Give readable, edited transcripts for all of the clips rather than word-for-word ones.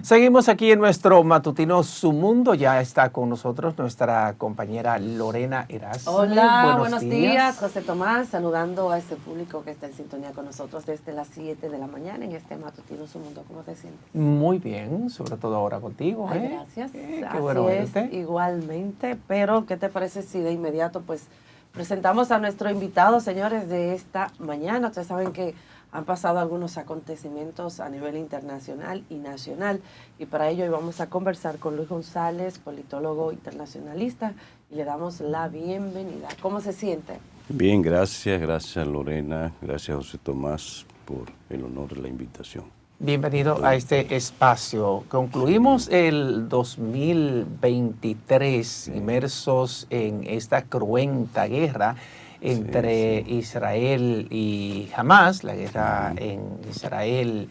Seguimos aquí en nuestro matutino Su Mundo. Ya está con nosotros nuestra compañera Lorena Erasmo. Hola, buenos días, José Tomás, saludando a este público que está en sintonía con nosotros desde las 7 de la mañana en este matutino Su Mundo. ¿Cómo te sientes? Muy bien, sobre todo ahora contigo. Ay, gracias. Qué Así bueno verte. Igualmente, pero ¿qué te parece si de inmediato pues presentamos a nuestro invitado, señores, de esta mañana? Ustedes saben que han pasado algunos acontecimientos a nivel internacional y nacional, y para ello hoy vamos a conversar con Luis González, politólogo internacionalista, y le damos la bienvenida. ¿Cómo se siente? Bien, gracias Lorena, gracias José Tomás por el honor de la invitación. Bienvenido a este espacio. Concluimos el 2023 inmersos en esta cruenta guerra entre Israel y Hamas, la guerra en Israel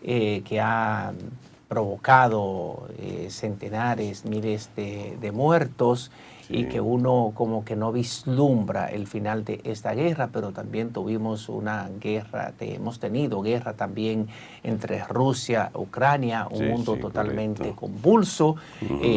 que ha provocado centenares, miles de muertos, y que uno como que no vislumbra el final de esta guerra, pero también tuvimos una guerra, hemos tenido guerra también entre Rusia, Ucrania, un mundo totalmente convulso.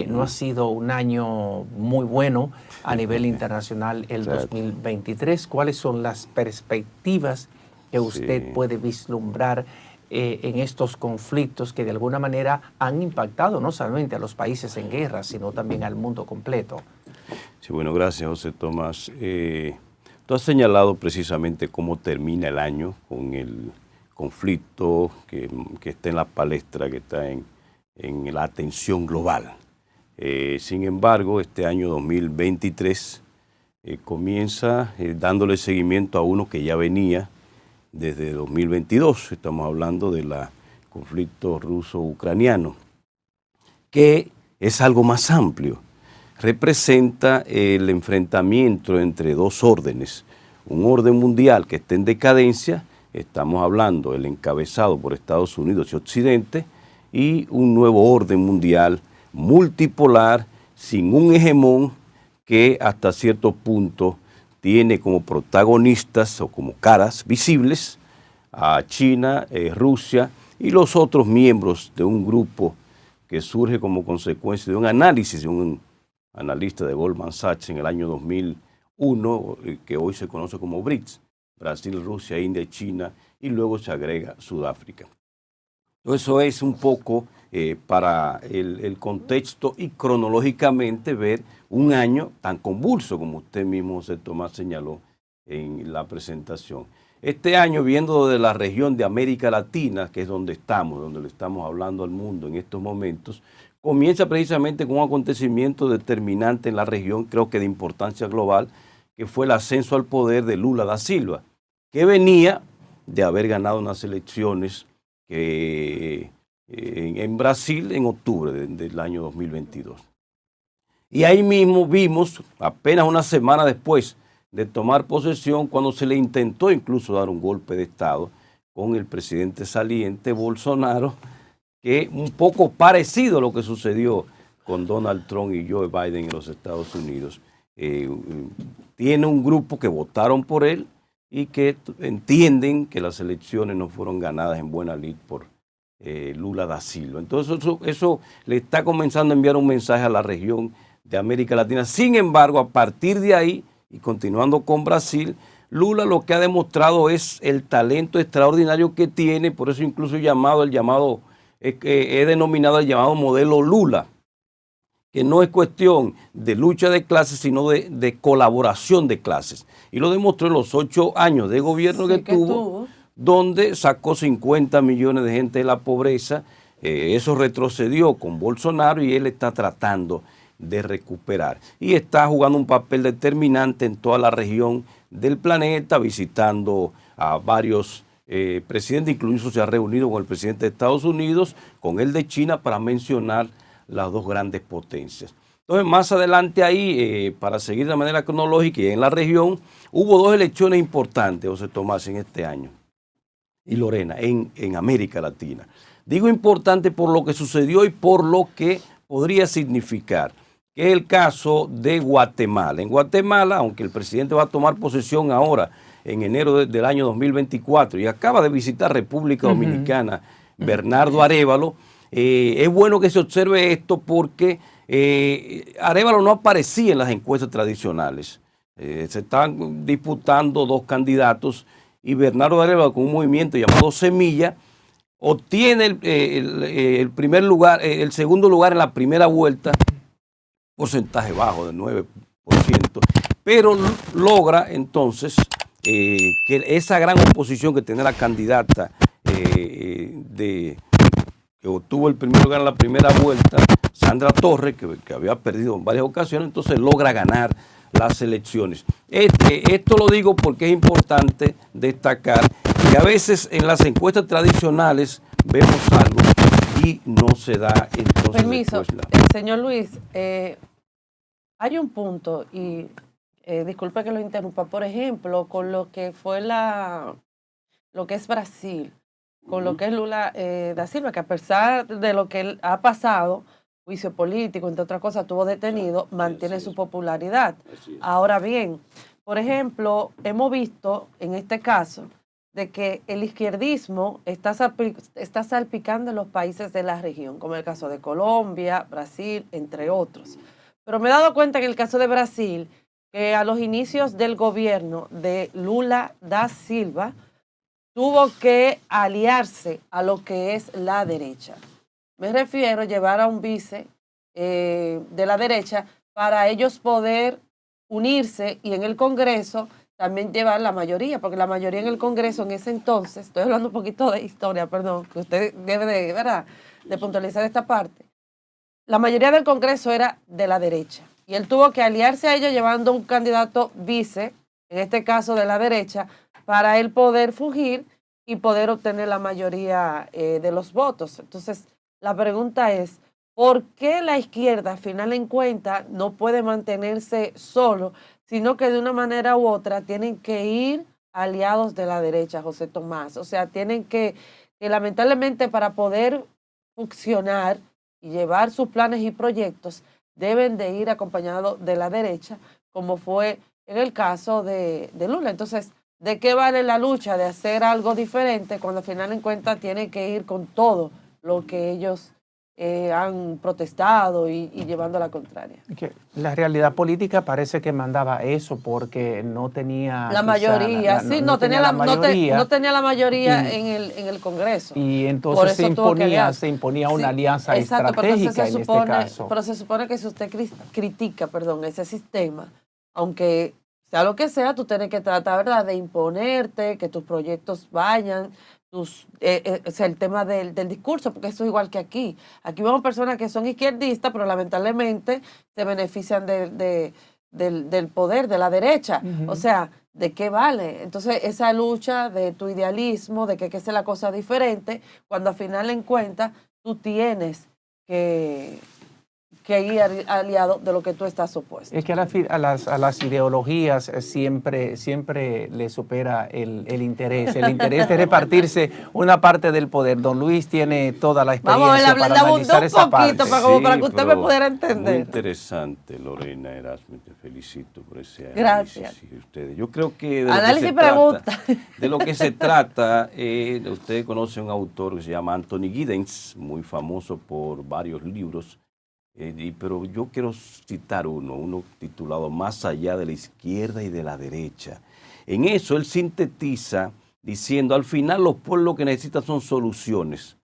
No ha sido un año muy bueno a nivel internacional el 2023. ¿Cuáles son las perspectivas que usted puede vislumbrar en estos conflictos que de alguna manera han impactado no solamente a los países en guerra, sino también al mundo completo? Sí, bueno, gracias José Tomás. Tú has señalado precisamente cómo termina el año con el conflicto que está en la palestra, que está en la atención global. Sin embargo, este año 2023 comienza dándole seguimiento a uno que ya venía desde 2022. Estamos hablando del conflicto ruso-ucraniano, que es algo más amplio. Representa el enfrentamiento entre dos órdenes, un orden mundial que está en decadencia, estamos hablando del encabezado por Estados Unidos y Occidente, y un nuevo orden mundial multipolar, sin un hegemón que hasta cierto punto tiene como protagonistas o como caras visibles a China, Rusia y los otros miembros de un grupo que surge como consecuencia de un análisis de un analista de Goldman Sachs en el año 2001, que hoy se conoce como BRICS, Brasil, Rusia, India y China, y luego se agrega Sudáfrica. Eso es un poco para el contexto y cronológicamente ver un año tan convulso como usted mismo, José Tomás, señaló en la presentación. Este año, viendo de la región de América Latina, que es donde le estamos hablando al mundo en estos momentos, comienza precisamente con un acontecimiento determinante en la región, creo que de importancia global, que fue el ascenso al poder de Lula da Silva, que venía de haber ganado unas elecciones en Brasil en octubre del año 2022. Y ahí mismo vimos, apenas una semana después de tomar posesión, cuando se le intentó incluso dar un golpe de Estado con el presidente saliente, Bolsonaro, que un poco parecido a lo que sucedió con Donald Trump y Joe Biden en los Estados Unidos. Tiene un grupo que votaron por él y que entienden que las elecciones no fueron ganadas en buena lid por Lula da Silva. Entonces eso le está comenzando a enviar un mensaje a la región de América Latina. Sin embargo, a partir de ahí, y continuando con Brasil, Lula lo que ha demostrado es el talento extraordinario que tiene, por eso incluso he denominado el llamado modelo Lula, que no es cuestión de lucha de clases, sino de colaboración de clases. Y lo demostró en los 8 años de gobierno que tuvo, donde sacó 50 millones de gente de la pobreza. Eso retrocedió con Bolsonaro y él está tratando de recuperar. Y está jugando un papel determinante en toda la región del planeta, visitando a varios presidentes, incluso se ha reunido con el presidente de Estados Unidos, con el de China, para mencionar las dos grandes potencias. Entonces, más adelante ahí, para seguir de manera cronológica, y en la región, hubo 2 elecciones importantes, José Tomás, en este año, y Lorena, en América Latina. Digo importante por lo que sucedió y por lo que podría significar, que es el caso de Guatemala. En Guatemala, aunque el presidente va a tomar posesión ahora, en enero del año 2024, y acaba de visitar República Dominicana, Bernardo Arévalo, Es bueno que se observe esto porque Arévalo no aparecía en las encuestas tradicionales. Se están disputando dos candidatos y Bernardo Arévalo, con un movimiento llamado Semilla, obtiene el primer lugar, el segundo lugar en la primera vuelta, porcentaje bajo de 9%, pero logra entonces que esa gran oposición que tiene la candidata que obtuvo el primer lugar en la primera vuelta, Sandra Torres, que había perdido en varias ocasiones, entonces logra ganar las elecciones. Esto lo digo porque es importante destacar que a veces en las encuestas tradicionales vemos algo y no se da entonces. Permiso, señor Luis, hay un punto y disculpe que lo interrumpa, por ejemplo, con lo que fue lo que es Brasil, con lo que es Lula da Silva, que a pesar de lo que él ha pasado, juicio político, entre otras cosas, estuvo detenido, mantiene su popularidad. Ahora bien, por ejemplo, hemos visto en este caso de que el izquierdismo está salpicando en los países de la región, como el caso de Colombia, Brasil, entre otros. Pero me he dado cuenta en el caso de Brasil, que a los inicios del gobierno de Lula da Silva, tuvo que aliarse a lo que es la derecha. Me refiero a llevar a un vice de la derecha para ellos poder unirse y en el Congreso también llevar la mayoría, porque la mayoría en el Congreso en ese entonces, estoy hablando un poquito de historia, perdón, que usted debe de, ¿verdad?, de puntualizar esta parte. La mayoría del Congreso era de la derecha y él tuvo que aliarse a ellos llevando un candidato vice, en este caso de la derecha, para él poder fugir y poder obtener la mayoría de los votos. Entonces, la pregunta es, ¿por qué la izquierda, al final en cuenta, no puede mantenerse solo, sino que de una manera u otra tienen que ir aliados de la derecha, José Tomás? O sea, tienen que lamentablemente para poder funcionar y llevar sus planes y proyectos, deben de ir acompañados de la derecha, como fue en el caso de Lula. Entonces, ¿de qué vale la lucha de hacer algo diferente cuando al final en cuenta tienen que ir con todo lo que ellos han protestado y llevando a la contraria? Que la realidad política parece que mandaba eso porque no tenía la mayoría, no tenía la mayoría y, en el Congreso. Y entonces se imponía una alianza estratégica en este caso. Pero se supone que si usted critica, ese sistema, aunque sea lo que sea, tú tienes que tratar, ¿verdad?, de imponerte, que tus proyectos vayan, o sea, el tema del discurso, porque eso es igual que aquí. Aquí vemos personas que son izquierdistas, pero lamentablemente se benefician del poder, de la derecha. O sea, ¿de qué vale? Entonces, esa lucha de tu idealismo, de que hay que hacer la cosa diferente, cuando al final en cuenta tú tienes que ir aliado de lo que tú estás opuesto. Es que a las ideologías siempre le supera el interés de repartirse una parte del poder. Don Luis tiene toda la experiencia para analizar esa parte. Para que usted me pudiera entender. Muy interesante, Lorena Erasme, te felicito por ese análisis. Gracias. Yo creo que de lo que se trata, usted conoce a un autor que se llama Anthony Giddens, muy famoso por varios libros. Pero yo quiero citar uno titulado Más allá de la izquierda y de la derecha. En eso él sintetiza diciendo, al final los pueblos lo que necesitan son soluciones.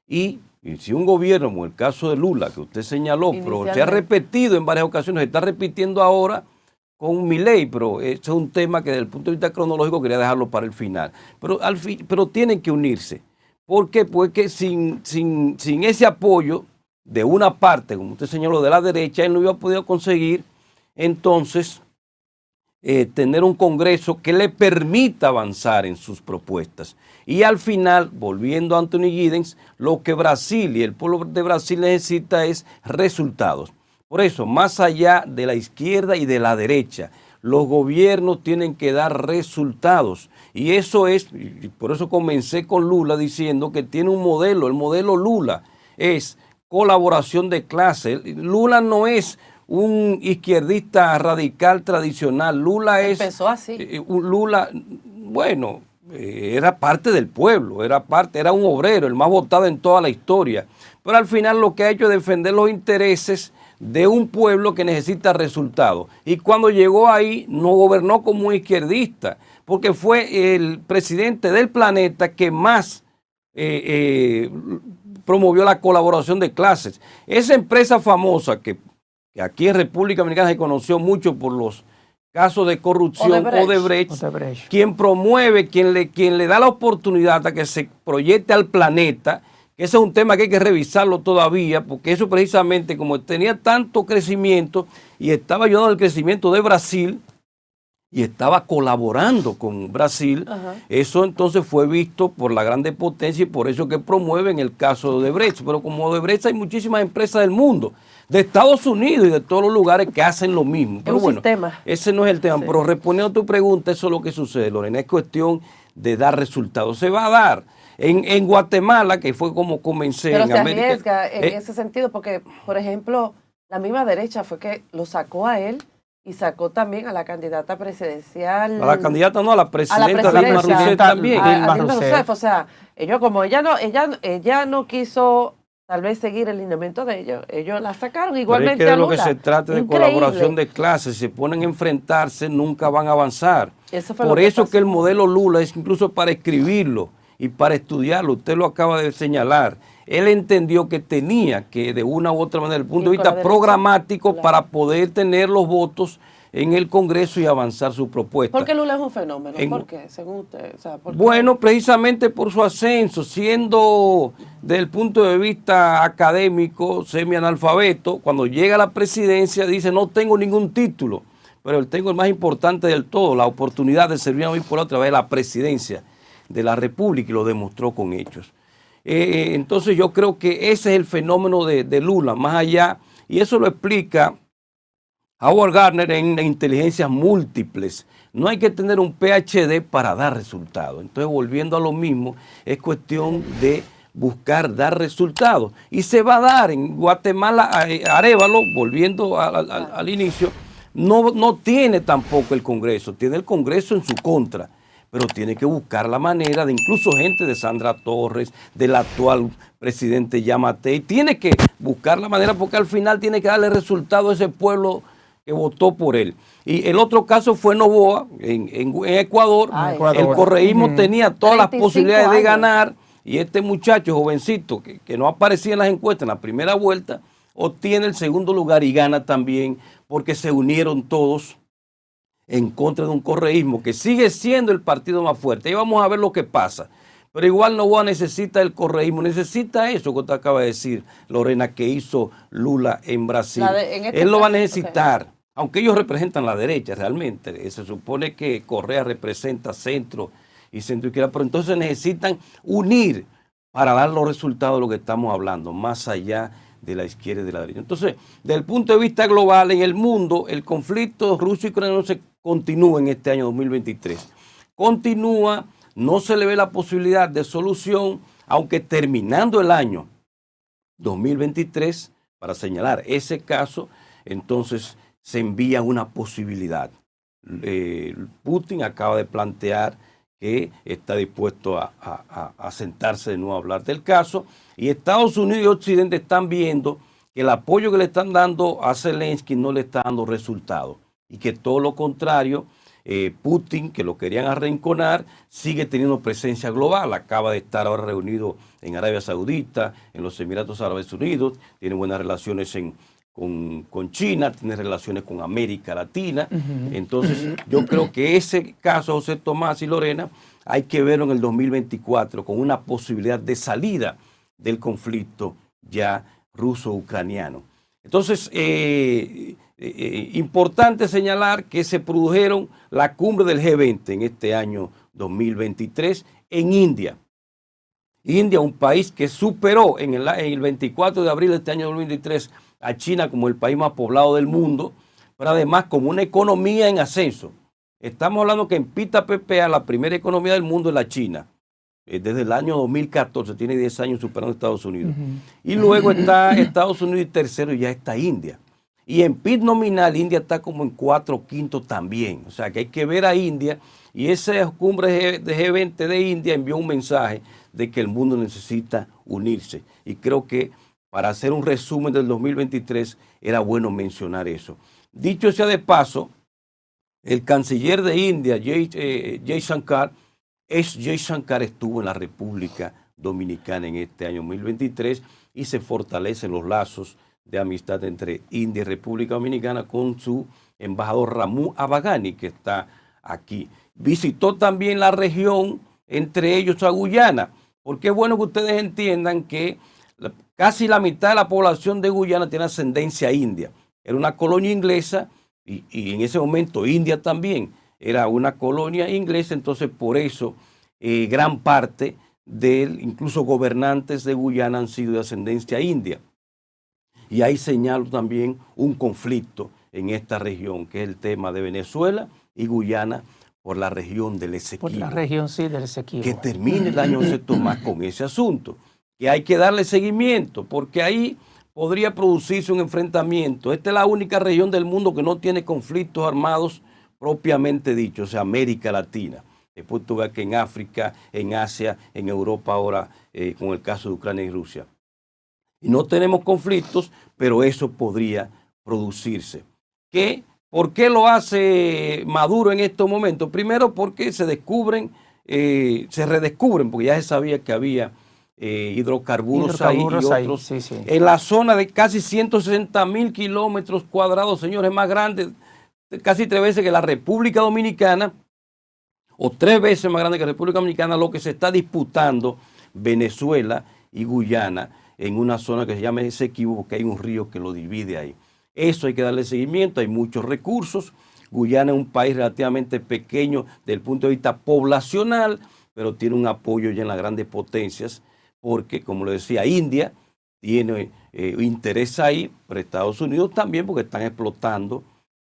Y si un gobierno, como el caso de Lula, que usted señaló, pero se ha repetido en varias ocasiones, se está repitiendo ahora con Milei, pero ese es un tema que desde el punto de vista cronológico quería dejarlo para el final. Pero tienen que unirse. ¿Por qué? Porque sin ese apoyo de una parte, como usted señaló, de la derecha, él no hubiera podido conseguir entonces tener un Congreso que le permita avanzar en sus propuestas. Y al final, volviendo a Anthony Giddens, lo que Brasil y el pueblo de Brasil necesita es resultados. Por eso, más allá de la izquierda y de la derecha, los gobiernos tienen que dar resultados. Y eso es, y por eso comencé con Lula diciendo que tiene un modelo, el modelo Lula es colaboración de clase. Lula no es un izquierdista radical tradicional. Lula empezó así. Lula, bueno, era parte del pueblo, era un obrero, el más votado en toda la historia. pero al final lo que ha hecho es defender los intereses de un pueblo que necesita resultados. Y cuando llegó ahí, no gobernó como un izquierdista, porque fue el presidente del planeta que más promovió la colaboración de clases. Esa empresa famosa que aquí en República Dominicana se conoció mucho por los casos de corrupción, Odebrecht, quien promueve, quien le da la oportunidad a que se proyecte al planeta. Ese es un tema que hay que revisarlo todavía, porque eso precisamente, como tenía tanto crecimiento y estaba ayudando al crecimiento de Brasil y estaba colaborando con Brasil, eso entonces fue visto por la grande potencia y por eso que promueven el caso de Odebrecht. Pero como Odebrecht hay muchísimas empresas del mundo, de Estados Unidos y de todos los lugares que hacen lo mismo. Pero bueno, ese no es el tema. Sí. Pero respondiendo a tu pregunta, eso es lo que sucede, Lorena. Es cuestión de dar resultados. Se va a dar. En Guatemala, que fue como comencé pero en América. Pero se arriesga en ese sentido, porque, por ejemplo, la misma derecha fue que lo sacó a él y sacó también a la candidata presidencial. A la candidata no, a la presidenta Dilma Rousseff también. A Dilma Rousseff, o sea, ellos como ella no quiso tal vez seguir el lineamiento de ellos la sacaron igualmente. Pero es que a de Lula. lo que se trata de colaboración de clases, si se ponen a enfrentarse, nunca van a avanzar. Por eso que el modelo Lula es incluso para escribirlo y para estudiarlo, usted lo acaba de señalar. Él entendió que tenía que de una u otra manera, desde el punto de vista programático, para poder tener los votos en el Congreso y avanzar su propuesta. ¿Por qué Lula es un fenómeno? ¿Por qué? Según usted. O sea, bueno, precisamente por su ascenso, siendo desde el punto de vista académico, semianalfabeto, cuando llega a la presidencia dice no tengo ningún título, pero tengo el más importante del todo, la oportunidad de servir a mi pueblo a través de la presidencia de la República, y lo demostró con hechos. Entonces yo creo que ese es el fenómeno de Lula, más allá, y eso lo explica Howard Gardner en inteligencias múltiples. No hay que tener un PhD para dar resultados. Entonces, volviendo a lo mismo, es cuestión de buscar dar resultados. Y se va a dar en Guatemala. Arévalo, volviendo al inicio, no tiene tampoco el Congreso, tiene el Congreso en su contra, pero tiene que buscar la manera de, incluso gente de Sandra Torres, del actual presidente Yamatei, tiene que buscar la manera porque al final tiene que darle resultado a ese pueblo que votó por él. Y el otro caso fue Noboa, en Ecuador. El correísmo tenía todas las posibilidades de ganar y este muchacho jovencito que no aparecía en las encuestas en la primera vuelta, obtiene el segundo lugar y gana también porque se unieron todos en contra de un correísmo que sigue siendo el partido más fuerte. Ahí vamos a ver lo que pasa. Pero igual Noboa necesita el correísmo, necesita eso que usted acaba de decir, Lorena, que hizo Lula en Brasil. Él lo va a necesitar, aunque ellos representan la derecha realmente. Se supone que Correa representa centro y centro izquierda, pero entonces necesitan unir para dar los resultados de lo que estamos hablando, más allá de la izquierda y de la derecha. Entonces, desde el punto de vista global, en el mundo, el conflicto ruso-ucraniano se continúa en este año 2023. Continúa, no se le ve la posibilidad de solución, aunque terminando el año 2023, para señalar ese caso, entonces se envía una posibilidad. Putin acaba de plantear que está dispuesto a sentarse de nuevo a hablar del caso, y Estados Unidos y Occidente están viendo que el apoyo que le están dando a Zelensky no le está dando resultados, y que todo lo contrario, Putin, que lo querían arrinconar, sigue teniendo presencia global. Acaba de estar ahora reunido en Arabia Saudita, en los Emiratos Árabes Unidos, tiene buenas relaciones con China, tiene relaciones con América Latina. Entonces, yo creo que ese caso, José Tomás y Lorena, hay que verlo en el 2024 con una posibilidad de salida del conflicto ya ruso-ucraniano. Entonces, importante señalar que se produjeron la cumbre del G20 en este año 2023 en India. India, un país que superó en el 24 de abril de este año 2023 a China como el país más poblado del mundo, pero además como una economía en ascenso. Estamos hablando que en Pita PPA la primera economía del mundo es la China. Desde el año 2014, tiene 10 años superando a Estados Unidos. Y luego está Estados Unidos y tercero ya está India. Y en PIB nominal, India está como en 4/5 también. O sea que hay que ver a India. Y esa cumbre de G20 de India envió un mensaje de que el mundo necesita unirse. Y creo que para hacer un resumen del 2023, era bueno mencionar eso. Dicho sea de paso, el canciller de India, Jay Shankar, estuvo en la República Dominicana en este año 2023 y se fortalecen los lazos de amistad entre India y República Dominicana con su embajador Ramu Abagani, que está aquí. Visitó también la región, entre ellos a Guyana, porque es bueno que ustedes entiendan que casi la mitad de la población de Guyana tiene ascendencia india. Era una colonia inglesa y en ese momento India también era una colonia inglesa, entonces por eso gran parte incluso gobernantes de Guyana han sido de ascendencia india. Y hay señalo también un conflicto en esta región, que es el tema de Venezuela y Guyana por la región del Esequibo. Por la región, sí, del Esequibo. Que termine el año José Tomás con ese asunto, que hay que darle seguimiento, porque ahí podría producirse un enfrentamiento. Esta es la única región del mundo que no tiene conflictos armados propiamente dicho, o sea, América Latina. Después tú ves que en África, en Asia, en Europa ahora, con el caso de Ucrania y Rusia. Y no tenemos conflictos, pero eso podría producirse. ¿Por qué lo hace Maduro en estos momentos? Primero porque se redescubren, porque ya se sabía que había hidrocarburos ahí y otros. Sí, sí. En la zona de casi 160.000 kilómetros cuadrados, señores, más grande, casi 3 veces que la República Dominicana, o 3 veces más grande que la República Dominicana, lo que se está disputando Venezuela y Guyana en una zona que se llama Esequibo, porque hay un río que lo divide ahí. Eso hay que darle seguimiento, hay muchos recursos. Guyana es un país relativamente pequeño desde el punto de vista poblacional, pero tiene un apoyo ya en las grandes potencias, porque, como le decía, India tiene interés ahí, pero Estados Unidos también, porque están explotando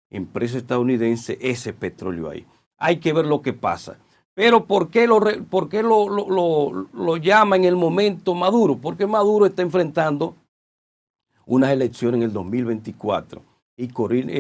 empresas estadounidenses ese petróleo ahí. Hay que ver lo que pasa. Pero ¿por qué lo llama en el momento Maduro? Porque Maduro está enfrentando unas elecciones en el 2024 y Corina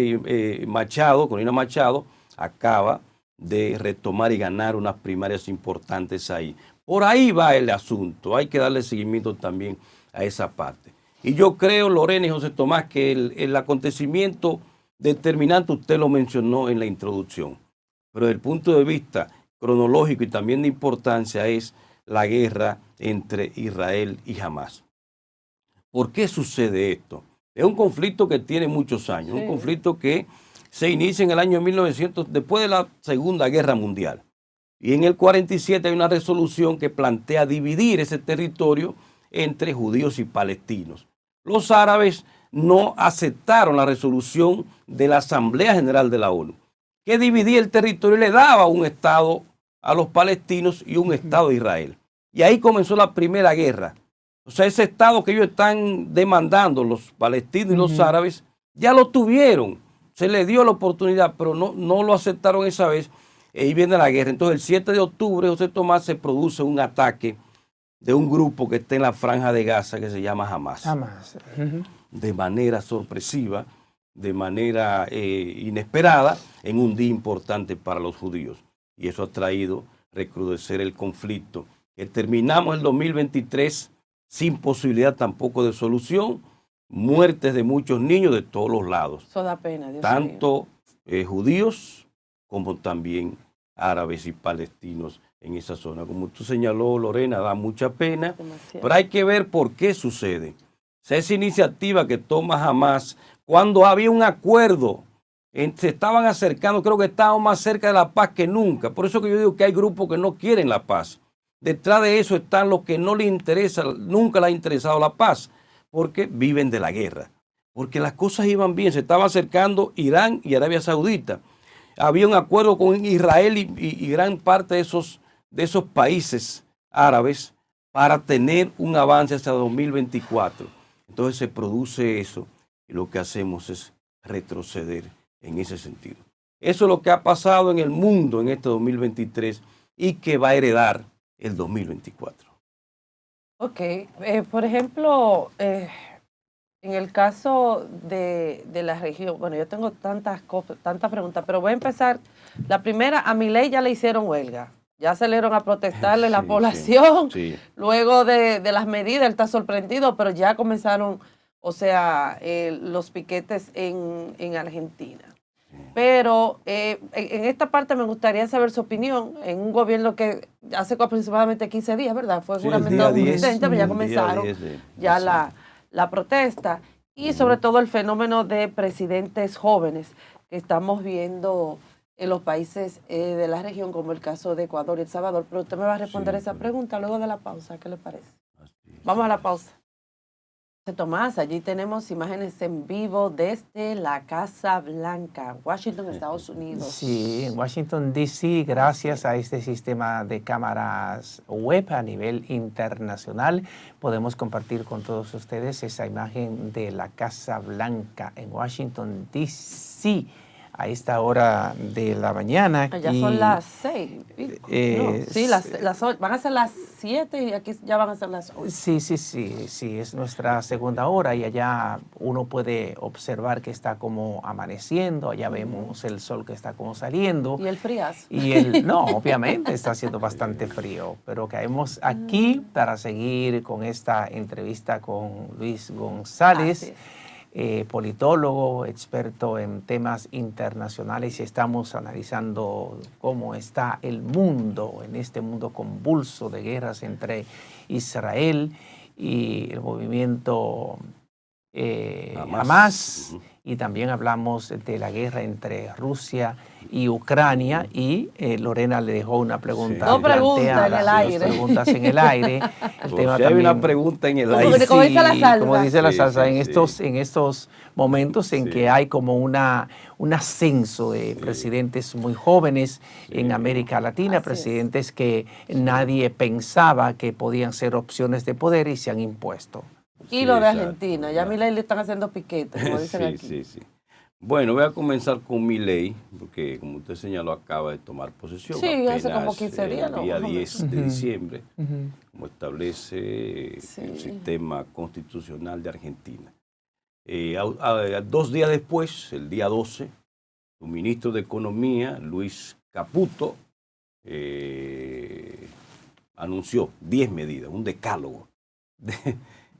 Machado acaba de retomar y ganar unas primarias importantes ahí. Por ahí va el asunto, hay que darle seguimiento también a esa parte. Y yo creo, Lorena y José Tomás, que el acontecimiento determinante usted lo mencionó en la introducción, pero desde el punto de vista cronológico y también de importancia es la guerra entre Israel y Hamás. ¿Por qué sucede esto? Es un conflicto que tiene muchos años, sí. Un conflicto que se inicia en el año 1900, después de la Segunda Guerra Mundial. Y en el 47 hay una resolución que plantea dividir ese territorio entre judíos y palestinos. Los árabes no aceptaron la resolución de la Asamblea General de la ONU, que dividía el territorio y le daba un Estado a los palestinos y un Estado a Israel. Y ahí comenzó la primera guerra. O sea, ese Estado que ellos están demandando, los palestinos y los árabes, ya lo tuvieron. Se les dio la oportunidad, pero no lo aceptaron esa vez. Y ahí viene la guerra. Entonces, el 7 de octubre, José Tomás, se produce un ataque de un grupo que está en la Franja de Gaza que se llama Hamás. De manera sorpresiva, de manera inesperada, en un día importante para los judíos. Y eso ha traído recrudecer el conflicto. Que terminamos el 2023 sin posibilidad tampoco de solución, muertes de muchos niños de todos los lados. Eso da pena, Dios tanto judíos como también árabes y palestinos en esa zona. Como tú señaló, Lorena, da mucha pena, demasiado. Pero hay que ver por qué sucede. Esa iniciativa que toma Hamás, cuando había un acuerdo, se estaban acercando, creo que estábamos más cerca de la paz que nunca. Por eso que yo digo que hay grupos que no quieren la paz. Detrás de eso están los que no les interesa, nunca les ha interesado la paz, porque viven de la guerra. Porque las cosas iban bien, se estaban acercando Irán y Arabia Saudita. Había un acuerdo con Israel y gran parte de esos países árabes para tener un avance hasta 2024. Entonces se produce eso y lo que hacemos es retroceder en ese sentido. Eso es lo que ha pasado en el mundo en este 2023 y que va a heredar el 2024. Ok, por ejemplo, en el caso de la región, bueno, yo tengo tantas preguntas, pero voy a empezar. La primera, a Milei ya le hicieron huelga. Ya salieron a protestarle la Sí, población. sí, sí. Luego de las medidas, él está sorprendido, pero ya comenzaron, o sea, los piquetes en Argentina. Pero en esta parte me gustaría saber su opinión. En un gobierno que hace aproximadamente 15 días, ¿verdad? Fue Sí, el juramentado día como 10, presidente, pero ya el día comenzaron 10 de ya diciembre. la protesta. Y sobre todo el fenómeno de presidentes jóvenes que estamos viendo en los países de la región, como el caso de Ecuador y El Salvador. Pero usted me va a responder Sí, esa correcto. pregunta luego de la pausa. ¿Qué le parece? Así es. Vamos a la pausa. Tomás, allí tenemos imágenes en vivo desde la Casa Blanca, Washington, Estados Unidos. Sí, en Washington, D.C., gracias a este sistema de cámaras web a nivel internacional, podemos compartir con todos ustedes esa imagen de la Casa Blanca en Washington, D.C., a esta hora de la mañana. Allá son las 6. Sí, van a ser las 7 y aquí ya van a ser las 8. Sí, es nuestra segunda hora y allá uno puede observar que está como amaneciendo, allá vemos el sol que está como saliendo. Y el fríazo. No, obviamente está haciendo bastante frío, pero caemos aquí para seguir con esta entrevista con Luis González, politólogo, experto en temas internacionales, y estamos analizando cómo está el mundo, en este mundo convulso de guerras entre Israel y el movimiento Hamas. Y también hablamos de la guerra entre Rusia y Ucrania, y Lorena le dejó una pregunta. Dos preguntas en el aire. Dos preguntas en el aire. El tema hay también, una pregunta en el aire. Como dice la salsa. Como dice la salsa, Sí. en estos momentos en que hay como un ascenso de presidentes muy jóvenes en América Latina, Así presidentes que nadie pensaba que podían ser opciones de poder y se han impuesto. Y lo de Argentina, ya a Milei le están haciendo piquetes, como dicen aquí. Sí. Bueno, voy a comenzar con Milei, porque como usted señaló, acaba de tomar posesión. Sí, hace como apenas 15 días, ¿no? el día Más o 10 de diciembre, Ujú. como establece el sistema constitucional de Argentina. 2 días después, el día 12, su ministro de Economía, Luis Caputo, anunció 10 medidas, un decálogo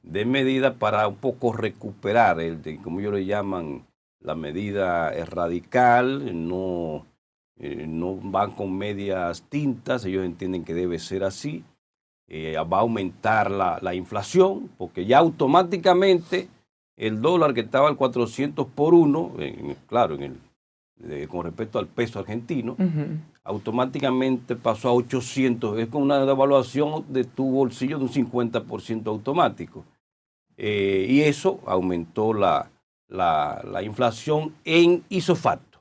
de medidas para un poco recuperar, como ellos le llaman, la medida radical, no van con medias tintas, ellos entienden que debe ser así. Va a aumentar la inflación, porque ya automáticamente el dólar que estaba al 400 por 1, con respecto al peso argentino, automáticamente pasó a 800, es con una devaluación de tu bolsillo de un 50% automático. Y eso aumentó la inflación en ipso facto.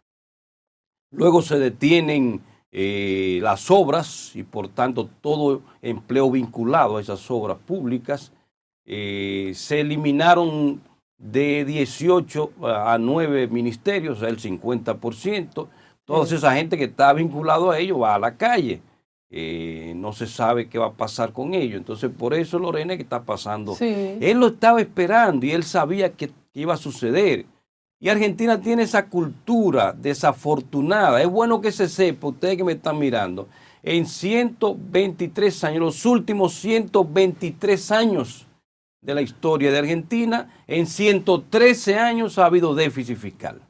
Luego se detienen las obras y por tanto todo empleo vinculado a esas obras públicas. Se eliminaron de 18 a 9 ministerios, o sea, el 50%. Toda esa gente que está vinculado a ellos va a la calle. No se sabe qué va a pasar con ellos. Entonces, por eso, Lorena, que está pasando. Sí. Él lo estaba esperando y él sabía que iba a suceder. Y Argentina tiene esa cultura desafortunada. Es bueno que se sepa, ustedes que me están mirando, en 123 años, los últimos 123 años de la historia de Argentina, en 113 años ha habido déficit fiscal.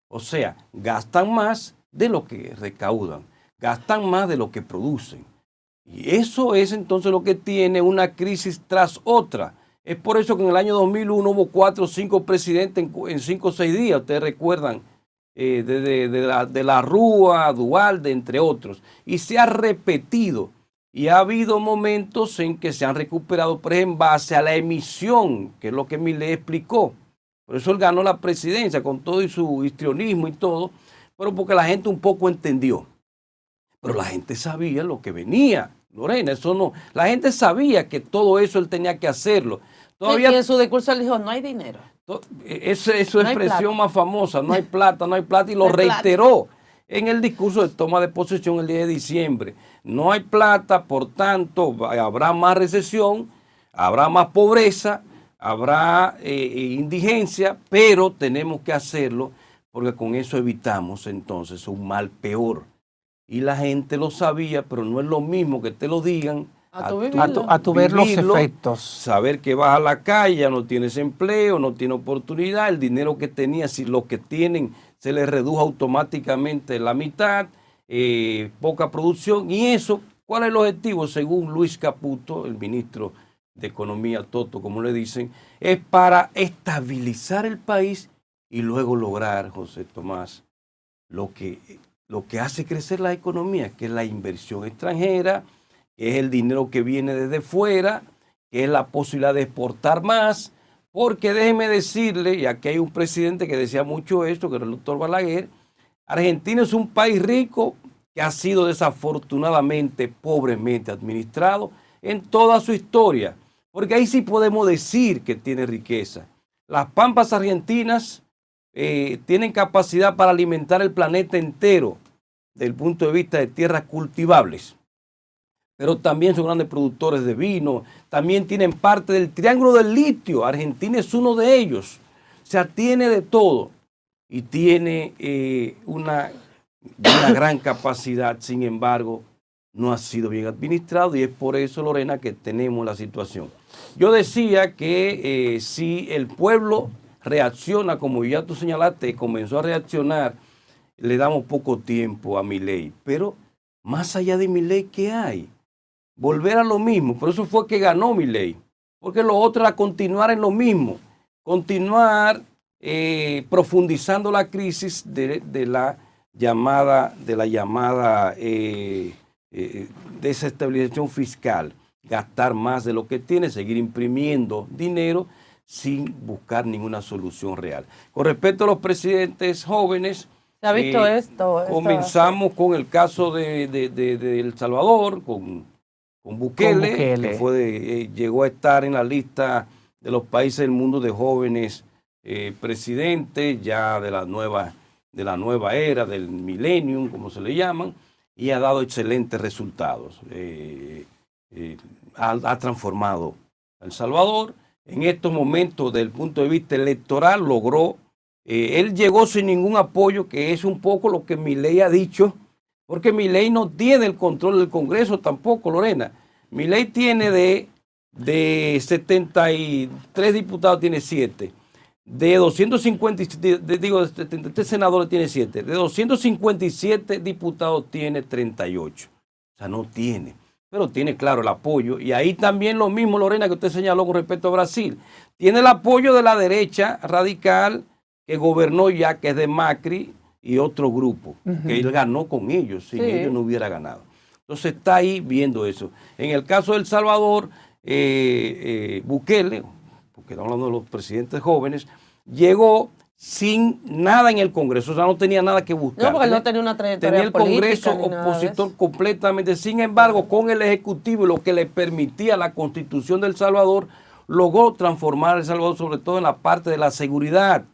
O sea, gastan más de lo que recaudan, gastan más de lo que producen. Y eso es entonces lo que tiene una crisis tras otra. Es por eso que en el año 2001 hubo 4 o 5 presidentes en 5 o 6 días, ustedes recuerdan, de la Rúa, Duhalde, entre otros. Y se ha repetido. Y ha habido momentos en que se han recuperado, por ejemplo, en base a la emisión, que es lo que Milei explicó. Por eso él ganó la presidencia con todo y su histrionismo y todo, pero porque la gente un poco entendió. Pero la gente sabía lo que venía, Lorena, eso no. La gente sabía que todo eso él tenía que hacerlo. Todavía, y en su discurso él dijo, no hay dinero. Esa es su expresión más famosa, no hay plata, y lo reiteró en el discurso de toma de posesión el 10 de diciembre. No hay plata, por tanto, habrá más recesión, habrá más pobreza, habrá indigencia, pero tenemos que hacerlo porque con eso evitamos entonces un mal peor. y la gente lo sabía, pero no es lo mismo que te lo digan a tu ver los efectos. Saber que vas a la calle, ya no tienes empleo, no tienes oportunidad, el dinero que tenías, si los que tienen se les redujo automáticamente la mitad, poca producción, y eso, ¿cuál es el objetivo? Según Luis Caputo, el ministro de Economía, Toto, como le dicen, es para estabilizar el país y luego lograr, José Tomás, lo que hace crecer la economía, que es la inversión extranjera, que es el dinero que viene desde fuera, que es la posibilidad de exportar más, porque déjeme decirle, y aquí hay un presidente que decía mucho esto, que era el doctor Balaguer, Argentina es un país rico que ha sido desafortunadamente, pobremente administrado en toda su historia, porque ahí sí podemos decir que tiene riqueza. Las pampas argentinas tienen capacidad para alimentar el planeta entero desde el punto de vista de tierras cultivables, pero también son grandes productores de vino, también tienen parte del triángulo del litio, Argentina es uno de ellos, o sea, tiene de todo y tiene una gran capacidad, sin embargo, no ha sido bien administrado y es por eso, Lorena, que tenemos la situación. Yo decía que si el pueblo reacciona, como ya tú señalaste, comenzó a reaccionar, le damos poco tiempo a Milei, pero más allá de Milei, ¿qué hay? Volver a lo mismo, por eso fue que ganó Milei, porque lo otro era continuar en lo mismo, continuar profundizando la crisis de la llamada desestabilización fiscal, gastar más de lo que tiene, seguir imprimiendo dinero sin buscar ninguna solución real. Con respecto a los presidentes jóvenes, ¿se ha visto esto? Comenzamos con el caso de El Salvador, con Bukele, que llegó a estar en la lista de los países del mundo de jóvenes presidentes, ya de la nueva era, del millennium, como se le llaman, y ha dado excelentes resultados. Ha transformado a El Salvador. En estos momentos, desde el punto de vista electoral, logró, él llegó sin ningún apoyo, que es un poco lo que Milei ha dicho, porque Milei no tiene el control del Congreso tampoco, Lorena. Milei tiene de 73 diputados, tiene 7. De 73 senadores tiene 7. De 257 diputados tiene 38. O sea, no tiene. Pero tiene, claro, el apoyo. Y ahí también lo mismo, Lorena, que usted señaló con respecto a Brasil. Tiene el apoyo de la derecha radical que gobernó ya, que es de Macri y otro grupo, que él ganó con ellos, sin ellos no hubiera ganado. Entonces está ahí viendo eso. En el caso de El Salvador, Bukele, porque estamos hablando de los presidentes jóvenes, llegó sin nada en el Congreso, o sea, no tenía nada que buscar. No, porque él no tenía una trayectoria tenía el política, Congreso opositor completamente. Sin embargo, con el Ejecutivo y lo que le permitía la Constitución de El Salvador, logró transformar El Salvador, sobre todo en la parte de la seguridad.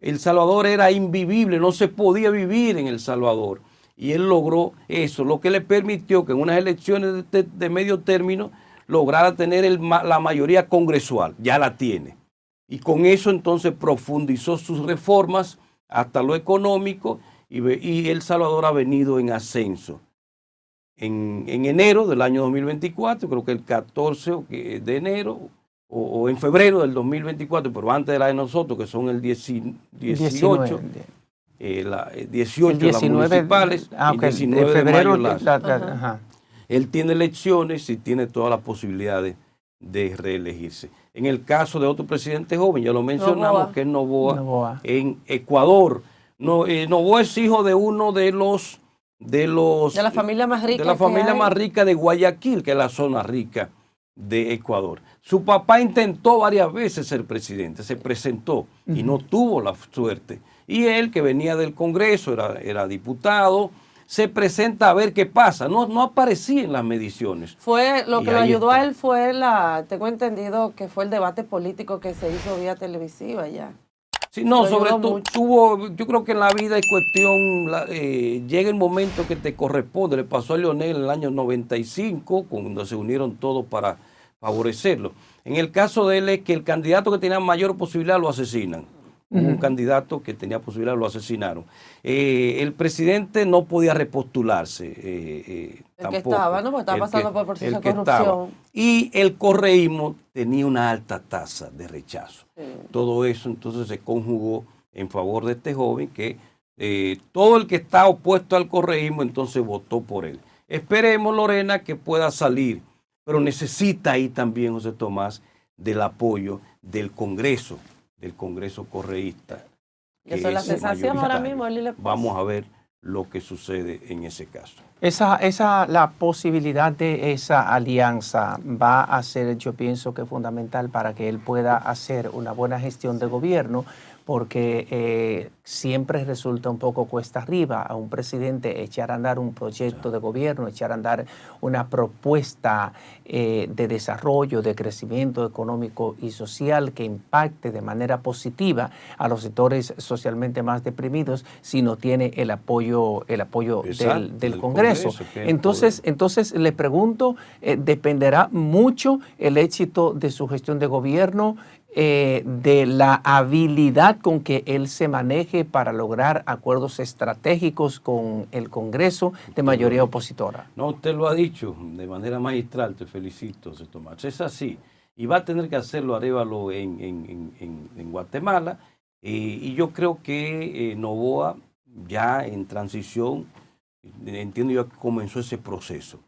El Salvador era invivible, no se podía vivir en El Salvador. Y él logró eso, lo que le permitió que en unas elecciones de medio término lograra tener la mayoría congresual. Ya la tiene. Y con eso entonces profundizó sus reformas hasta lo económico y El Salvador ha venido en ascenso. En enero del año 2024, creo que el 14 de enero o en febrero del 2024, pero antes de la de nosotros, que son el 18, 18 las municipales, y 19 de febrero las. Él tiene elecciones y tiene todas las posibilidades de reelegirse. En el caso de otro presidente joven, ya lo mencionamos, que es Noboa en Ecuador. Noboa es hijo de uno de la familia más rica de Guayaquil, que es la zona rica de Ecuador. Su papá intentó varias veces ser presidente, se presentó y no tuvo la suerte. Y él, que venía del Congreso, era diputado, se presenta a ver qué pasa. No aparecía en las mediciones. Fue lo que lo ayudó a él fue tengo entendido que fue el debate político que se hizo vía televisiva ya. Sí, no, sobre todo yo creo que en la vida es cuestión, llega el momento que te corresponde. Le pasó a Leonel en el año 95, cuando se unieron todos para favorecerlo. En el caso de él es que el candidato que tenía mayor posibilidad lo asesinan. Hubo un candidato que tenía posibilidad, lo asesinaron. El presidente no podía repostularse. El que estaba, ¿no? Porque estaba pasando por proceso de corrupción. Y el correísmo tenía una alta tasa de rechazo. Sí. Todo eso entonces se conjugó en favor de este joven que todo el que está opuesto al correísmo entonces votó por él. Esperemos, Lorena, que pueda salir, pero necesita ahí también, José Tomás, del apoyo del Congreso correísta. Eso es la sensación ahora mismo. Vamos a ver lo que sucede en ese caso. La posibilidad de esa alianza va a ser, yo pienso que fundamental para que él pueda hacer una buena gestión de gobierno, porque siempre resulta un poco cuesta arriba a un presidente echar a andar un proyecto de gobierno, echar a andar una propuesta de desarrollo, de crecimiento económico y social que impacte de manera positiva a los sectores socialmente más deprimidos si no tiene el apoyo del Congreso. Entonces le pregunto, dependerá mucho el éxito de su gestión de gobierno, de la habilidad con que él se maneje para lograr acuerdos estratégicos con el Congreso de mayoría opositora. No, usted lo ha dicho de manera magistral, te felicito, José Tomás. Es así, y va a tener que hacerlo Arévalo en Guatemala, y yo creo que Noboa ya en transición, entiendo yo que comenzó ese proceso.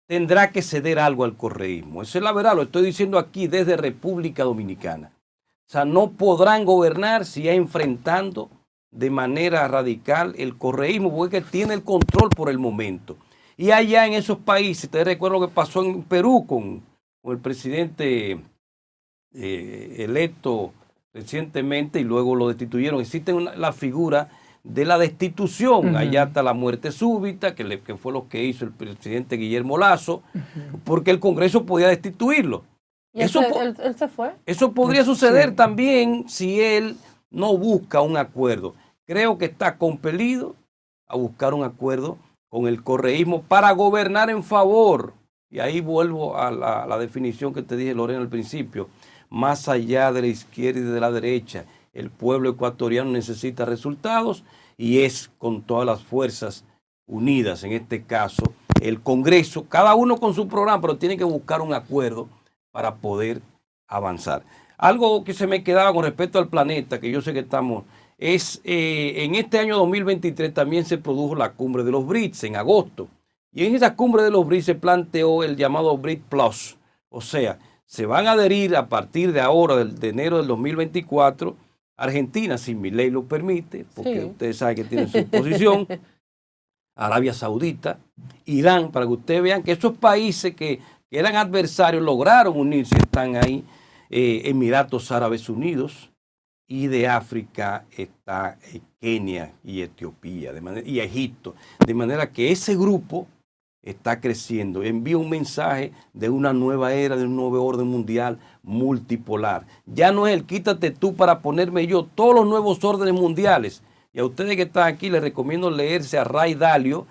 Tendrá que ceder algo al correísmo. Eso es la verdad, lo estoy diciendo aquí desde República Dominicana. O sea, no podrán gobernar si ya enfrentando de manera radical el correísmo, porque tiene el control por el momento. Y allá en esos países, te recuerdo lo que pasó en Perú con el presidente electo recientemente y luego lo destituyeron. Existe la figura de la destitución. Allá está la muerte súbita, que fue lo que hizo el presidente Guillermo Lasso, porque el Congreso podía destituirlo. ¿Y él se fue? Eso podría suceder también si él no busca un acuerdo. Creo que está compelido a buscar un acuerdo con el correísmo para gobernar en favor. Y ahí vuelvo a la definición que te dije, Lorena, al principio. Más allá de la izquierda y de la derecha, el pueblo ecuatoriano necesita resultados y es con todas las fuerzas unidas, en este caso, el Congreso, cada uno con su programa, pero tiene que buscar un acuerdo para poder avanzar. Algo que se me quedaba con respecto al planeta, que yo sé que estamos, es en este año 2023 también se produjo la cumbre de los BRICS en agosto. Y en esa cumbre de los BRICS se planteó el llamado BRICS Plus. O sea, se van a adherir a partir de ahora, de enero del 2024, Argentina, si mi ley lo permite, porque ustedes saben que tienen su posición, Arabia Saudita, Irán, para que ustedes vean que esos países que eran adversarios lograron unirse, están ahí, Emiratos Árabes Unidos, y de África está Kenia y Etiopía y Egipto, de manera que ese grupo está creciendo, envía un mensaje de una nueva era, de un nuevo orden mundial multipolar. Ya no es el quítate tú para ponerme yo, todos los nuevos órdenes mundiales. Y a ustedes que están aquí les recomiendo leerse a Ray Dalio,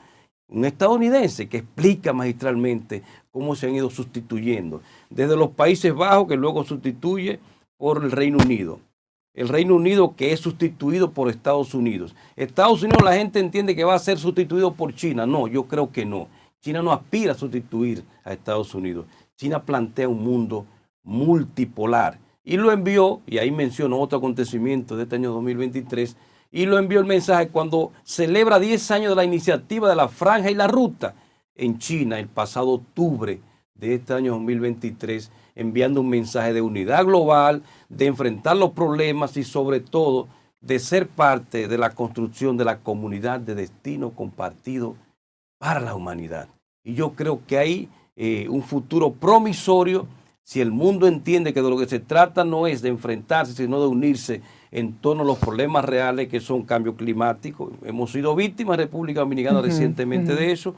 un estadounidense que explica magistralmente cómo se han ido sustituyendo. Desde los Países Bajos, que luego sustituye por el Reino Unido. El Reino Unido que es sustituido por Estados Unidos. Estados Unidos la gente entiende que va a ser sustituido por China. No, yo creo que no. China no aspira a sustituir a Estados Unidos. China plantea un mundo multipolar. Y lo envió, y ahí menciono otro acontecimiento de este año 2023, y lo envió el mensaje cuando celebra 10 años de la iniciativa de la Franja y la Ruta en China el pasado octubre de este año 2023, enviando un mensaje de unidad global, de enfrentar los problemas y sobre todo de ser parte de la construcción de la comunidad de destino compartido para la humanidad. Y yo creo que hay un futuro promisorio si el mundo entiende que de lo que se trata no es de enfrentarse, sino de unirse en torno a los problemas reales que son cambio climático. Hemos sido víctimas en República Dominicana recientemente de eso,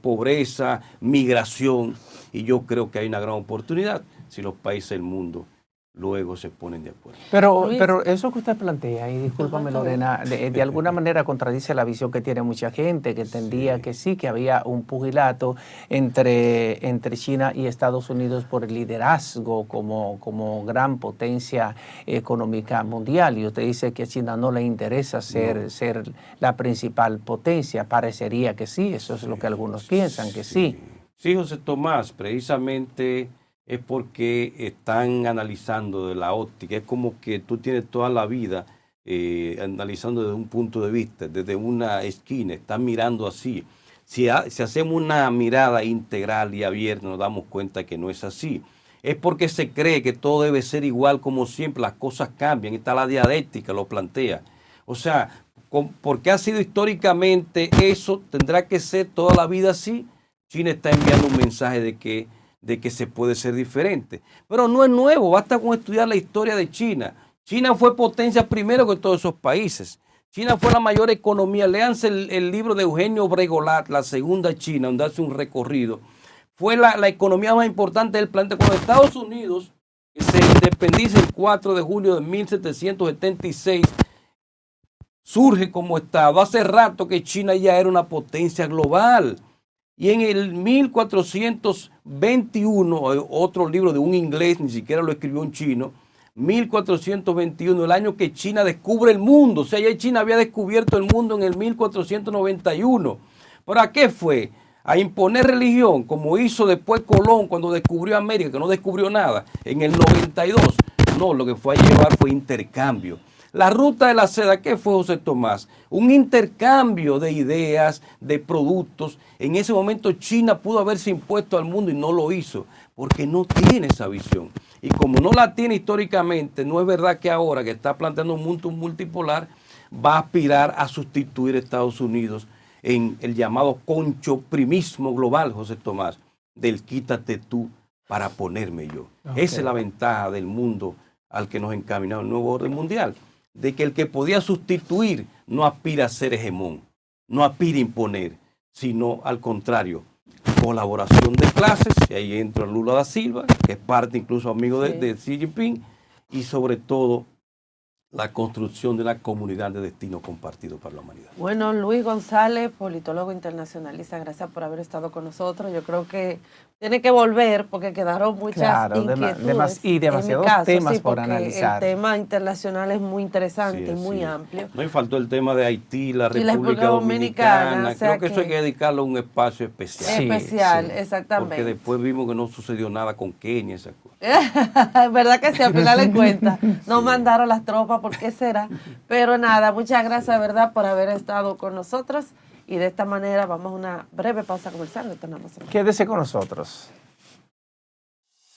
pobreza, migración, y yo creo que hay una gran oportunidad si los países del mundo luego se ponen de acuerdo. Pero eso que usted plantea, y discúlpame Lorena, de Sí. alguna manera contradice la visión que tiene mucha gente, que entendía Sí. que sí, que había un pugilato entre China y Estados Unidos por el liderazgo como gran potencia económica mundial. Y usted dice que a China no le interesa ser la principal potencia. Parecería que sí, eso es lo que algunos piensan, que sí. Sí, José Tomás, precisamente es porque están analizando de la óptica. Es como que tú tienes toda la vida analizando desde un punto de vista, desde una esquina, están mirando así. Si hacemos una mirada integral y abierta, nos damos cuenta que no es así. Es porque se cree que todo debe ser igual como siempre, las cosas cambian. Está la dialéctica, lo plantea. O sea, porque ha sido históricamente eso, tendrá que ser toda la vida así. China está enviando un mensaje de que se puede ser diferente. Pero no es nuevo, basta con estudiar la historia de China. China fue potencia primero que todos esos países. China fue la mayor economía. Léanse el libro de Eugenio Bregolat, La Segunda China, donde hace un recorrido. Fue la economía más importante del planeta. Cuando Estados Unidos se independiza el 4 de julio de 1776, surge como Estado. Hace rato que China ya era una potencia global. Y en el 1421, otro libro de un inglés, ni siquiera lo escribió un chino, 1421, el año que China descubre el mundo. O sea, ya China había descubierto el mundo en el 1491. ¿Pero a qué fue? A imponer religión, como hizo después Colón cuando descubrió América, que no descubrió nada, en el 92. No, lo que fue a llevar fue intercambio. La ruta de la seda, ¿qué fue, José Tomás? Un intercambio de ideas, de productos. En ese momento China pudo haberse impuesto al mundo y no lo hizo, porque no tiene esa visión. Y como no la tiene históricamente, no es verdad que ahora que está planteando un mundo multipolar, va a aspirar a sustituir a Estados Unidos en el llamado conchoprimismo global, José Tomás, del quítate tú para ponerme yo. Okay. Esa es la ventaja del mundo al que nos encaminamos el nuevo orden mundial, de que el que podía sustituir no aspira a ser hegemón, no aspira a imponer, sino al contrario, colaboración de clases, y ahí entra Lula da Silva, que es parte incluso amigo de Xi Jinping, y sobre todo la construcción de la comunidad de destino compartido para la humanidad. Bueno, Luis González, politólogo internacionalista, gracias por haber estado con nosotros. Yo creo que tiene que volver porque quedaron muchas inquietudes. Y demasiados temas por analizar. El tema internacional es muy interesante y muy amplio. No, y faltó el tema de Haití, la República Dominicana. O sea, creo que eso hay que dedicarle un espacio especial. Especial, exactamente. Porque después vimos que no sucedió nada con Kenia, esa cosa. ¿Verdad que sí? Al final de cuentas, no mandaron las tropas, ¿por qué será? Pero nada, muchas gracias, ¿verdad?, por haber estado con nosotros. Y de esta manera vamos a una breve pausa comercial. Quédese con nosotros.